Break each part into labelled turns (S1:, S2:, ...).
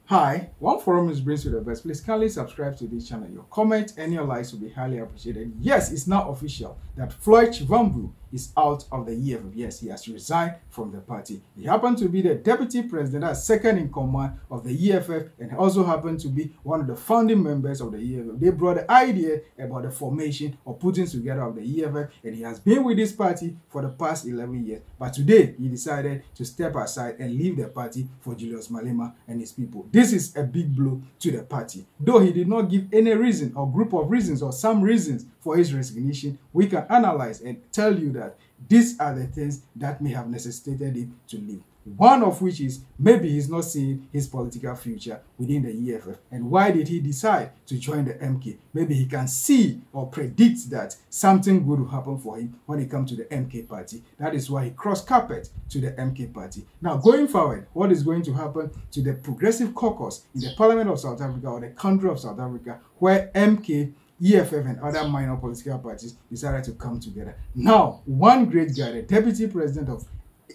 S1: Hi, one forum is brings you the best. Please kindly subscribe to this channel. Your comment and your likes will be highly appreciated. Yes, it's now official that Floyd Shivambu is out of the EFF. Yes, he has resigned from the party. He happened to be the deputy president, that's second in command of the EFF, and also happened to be one of the founding members of the EFF. They brought the idea about the formation or putting together of the EFF, and he has been with this party for the past 11 years. But today, he decided to step aside and leave the party for Julius Malema and his people. This is a big blow to the party. Though he did not give any reason or group of reasons or some reasons for his resignation, we can analyze and tell you that these are the things that may have necessitated him to leave. One of which is maybe he's not seeing his political future within the EFF. And why did he decide to join the MK? Maybe he can see or predict that something good will happen for him when he comes to the MK party. That is why he crossed carpet to the MK party. Now, going forward, what is going to happen to the Progressive Caucus in the Parliament of South Africa or the country of South Africa, where MK, EFF and other minor political parties decided to come together? Now, one great guy, the deputy president of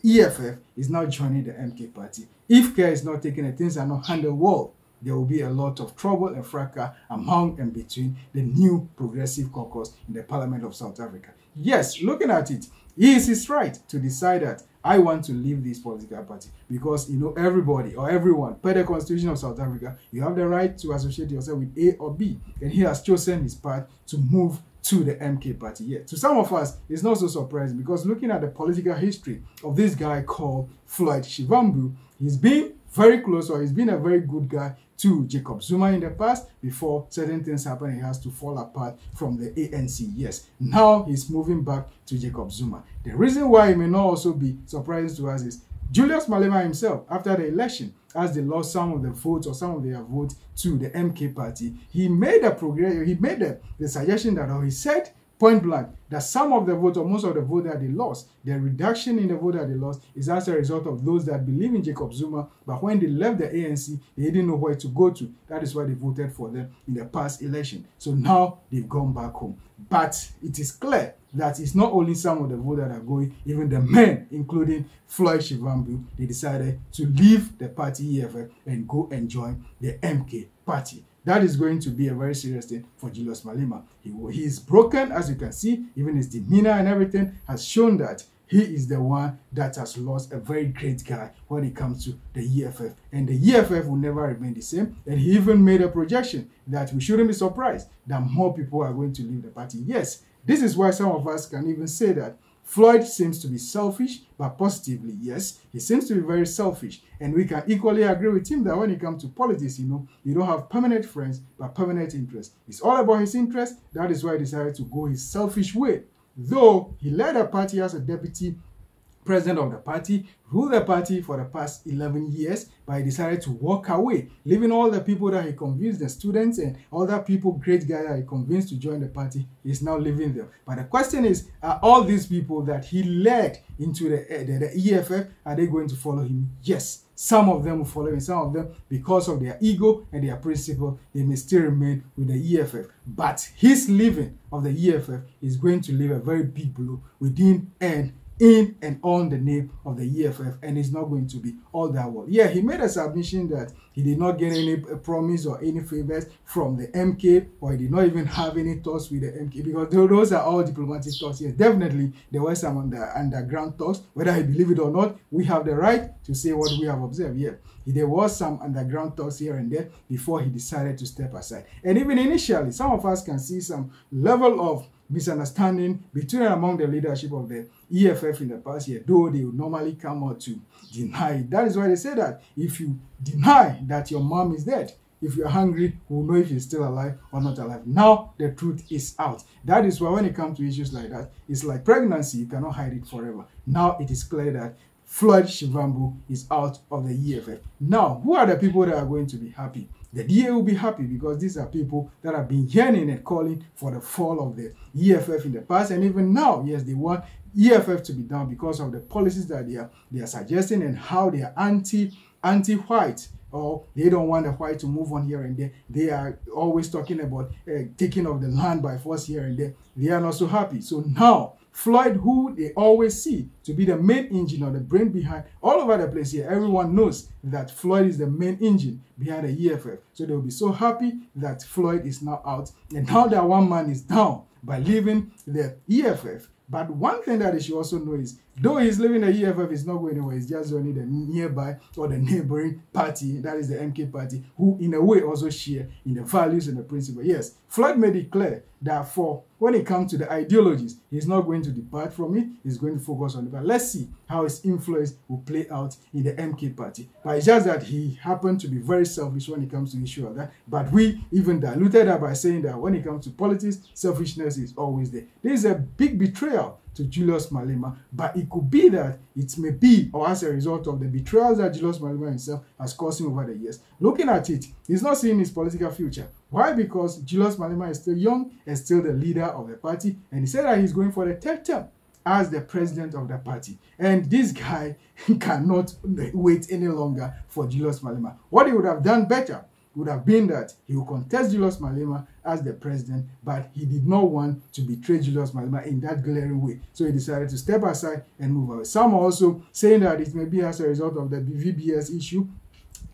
S1: EFF, is now joining the MK party. If care is not taken and things are not handled well, there will be a lot of trouble and fracas among and between the new Progressive Caucus in the Parliament of South Africa. Yes, looking at it, he is his right to decide that I want to leave this political party because, you know, everybody or everyone, per the Constitution of South Africa, you have the right to associate yourself with A or B. And he has chosen his path to move to the MK party. Yeah, to some of us, it's not so surprising because looking at the political history of this guy called Floyd Shivambu, he's been very close, or he's been a very good guy to Jacob Zuma in the past. Before certain things happen, he has to fall apart from the ANC. Yes, now he's moving back to Jacob Zuma. The reason why it may not also be surprising to us is Julius Malema himself, after the election, as they lost some of the votes or some of their votes to the MK party, he made the suggestion that, or he said point blank, that some of the votes or most of the vote that they lost, the reduction in the vote that they lost is as a result of those that believe in Jacob Zuma, but when they left the ANC, they didn't know where to go to. That is why they voted for them in the past election. So now they've gone back home. But it is clear that it's not only some of the votes that are going, even the men, including Floyd Shivambu, they decided to leave the party EFF and go and join the MK party. That is going to be a very serious thing for Julius Malema. He is broken, as you can see. Even his demeanor and everything has shown that he is the one that has lost a very great guy when it comes to the EFF. And the EFF will never remain the same. And he even made a projection that we shouldn't be surprised that more people are going to leave the party. Yes, this is why some of us can even say that Floyd seems to be selfish, but positively, yes, he seems to be very selfish. And we can equally agree with him that when it comes to politics, you know, you don't have permanent friends, but permanent interests. It's all about his interest. That is why he decided to go his selfish way. Though he led a party as a deputy president of the party, ruled the party for the past 11 years, but he decided to walk away, leaving all the people that he convinced, the students and other people, great guys that he convinced to join the party, is now leaving them. But the question is, are all these people that he led into the EFF, are they going to follow him? Yes, some of them will follow him. Some of them, because of their ego and their principle, they may still remain with the EFF. But his leaving of the EFF is going to leave a very big blow within and in and on the name of the EFF, and it's not going to be all that well. Yeah, he made a submission that he did not get any promise or any favors from the MK, or he did not even have any talks with the MK, because those are all diplomatic talks. Yes, definitely there were some underground talks. Whether he believe it or not, we have the right to say what we have observed. Yeah, there was some underground talks here and there before he decided to step aside. And even initially, some of us can see some level of misunderstanding between and among the leadership of the EFF in the past year, though they would normally come out to deny it. That is why they say that if you deny that your mom is dead, if you're hungry, we'll know if you're still alive or not alive. Now the truth is out. That is why when it comes to issues like that, it's like pregnancy, you cannot hide it forever. Now it is clear that Floyd Shivambu is out of the EFF. Now, who are the people that are going to be happy? The DA will be happy because these are people that have been yearning and calling for the fall of the EFF in the past, and even now, yes, they want EFF to be down because of the policies that they are suggesting and how they are anti-white, or they don't want the white to move on here and there. They are always talking about taking of the land by force here and there. They are not so happy. So now Floyd, who they always see to be the main engine or the brain behind all over the place here. Everyone knows that Floyd is the main engine behind the EFF. So they'll be so happy that Floyd is now out. And now that one man is down by leaving the EFF. But one thing that they should also know is, though he's leaving the EFF, is not going anywhere. It's just only the nearby or the neighboring party, that is the MK party, who in a way also share in the values and the principle. Yes, Floyd made it clear that when it comes to the ideologies, he's not going to depart from it. He's going to focus on it. But let's see how his influence will play out in the MK party. But it's just that he happened to be very selfish when it comes to the issue of that. But we even diluted that by saying that when it comes to politics, selfishness is always there. This is a big betrayal to Julius Malema, but it could be that it may be, or as a result of the betrayals that Julius Malema himself has caused him over the years. Looking at it, he's not seeing his political future. Why? Because Julius Malema is still young and still the leader of the party, and he said that he's going for the third term as the president of the party. And this guy cannot wait any longer for Julius Malema. What he would have done better would have been that he would contest Julius Malema as the president, but he did not want to betray Julius Malema in that glaring way. So he decided to step aside and move away. Some are also saying that it may be as a result of the VBS issue.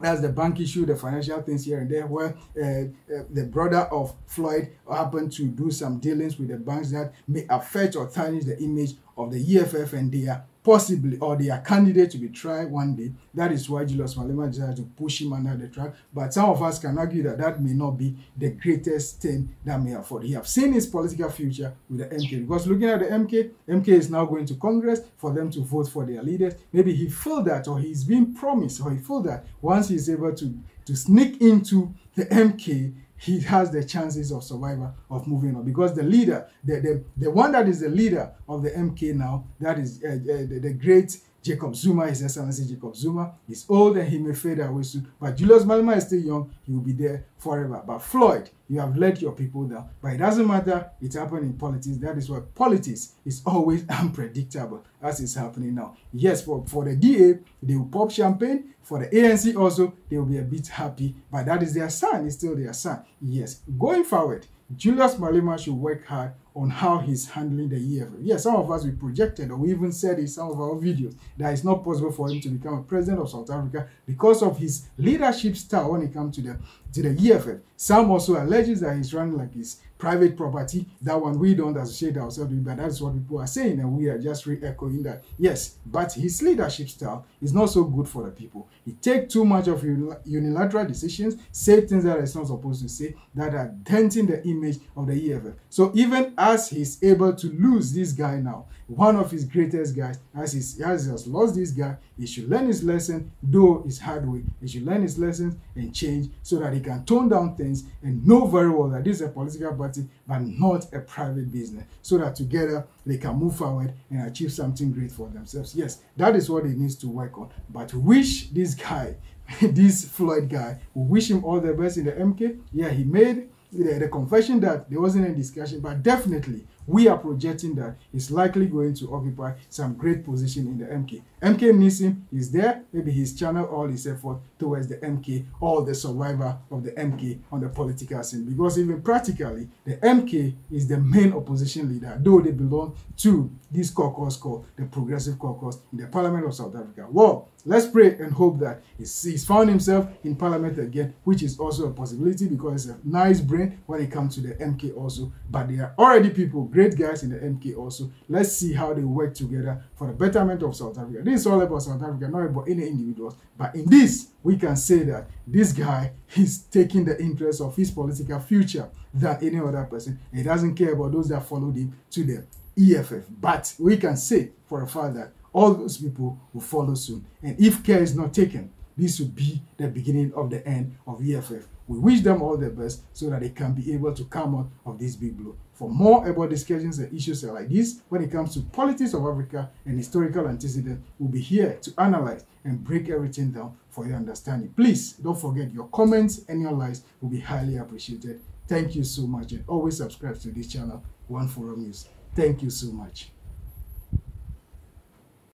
S1: That's the bank issue, the financial things here and there, where the brother of Floyd happened to do some dealings with the banks that may affect or tarnish the image of the EFF, and they are possibly, or they are candidate to be tried one day. That is why Julius Malema decided to push him under the track. But some of us can argue that that may not be the greatest thing that may afford. He have seen his political future with the MK, because looking at the MK is now going to Congress for them to vote for their leaders. Maybe he feel that, or he's been promised, or he feel that once he's able to sneak into the MK, he has the chances of survival, of moving on, because the leader, the one that is the leader of the MK now, that is the great Jacob Zuma, His Excellency Jacob Zuma, is old and he may fade away soon. But Julius Malema is still young, he will be there forever. But Floyd, you have let your people down. But it doesn't matter, it's happening in politics. That is why politics is always unpredictable, as it's happening now. Yes, for the DA, they will pop champagne. For the ANC also, they will be a bit happy. But that is their son, it's still their son. Yes, going forward, Julius Malema should work hard on how he's handling the EFF. Yes, some of us, we projected, or we even said in some of our videos, that it's not possible for him to become a president of South Africa because of his leadership style when it comes to the EFF. Some also alleges that he's running like his private property. That one we don't associate ourselves with, but that's what people are saying, and we are just re-echoing that. Yes, but his leadership style is not so good for the people. He takes too much of unilateral decisions, say things that he's not supposed to say, that are denting the image of the EFF. So even as he's able to lose this guy now, one of his greatest guys, as he has lost this guy, he should learn his lesson, though it's hard way. He should learn his lessons and change so that he can tone down things and know very well that this is a political party, but not a private business, so that together they can move forward and achieve something great for themselves. Yes, that is what he needs to work on. But wish this guy, this Floyd guy, we wish him all the best in the MK. Yeah, he made the confession that there wasn't any discussion, but definitely we are projecting that he's likely going to occupy some great position in the MK. MK needs him, he's there, maybe he's channeled all his effort towards the MK or the survivor of the MK on the political scene, because even practically, the MK is the main opposition leader, though they belong to this caucus called the Progressive Caucus in the Parliament of South Africa. Well, let's pray and hope that he's found himself in Parliament again, which is also a possibility, because it's a nice brain when it comes to the MK also. But there are already people, great guys in the MK also. Let's see how they work together for the betterment of South Africa. This is all about South Africa, not about any individuals. But in this, we can say that this guy is taking the interest of his political future than any other person. He doesn't care about those that followed him to the EFF. But we can say for a fact that all those people will follow soon. And if care is not taken, this will be the beginning of the end of EFF. We wish them all the best so that they can be able to come out of this big blow. For more about discussions and issues like this, when it comes to politics of Africa and historical antecedents, we'll be here to analyze and break everything down for your understanding. Please don't forget, your comments and your likes will be highly appreciated. Thank you so much, and always subscribe to this channel, One Forum News. Thank you so much.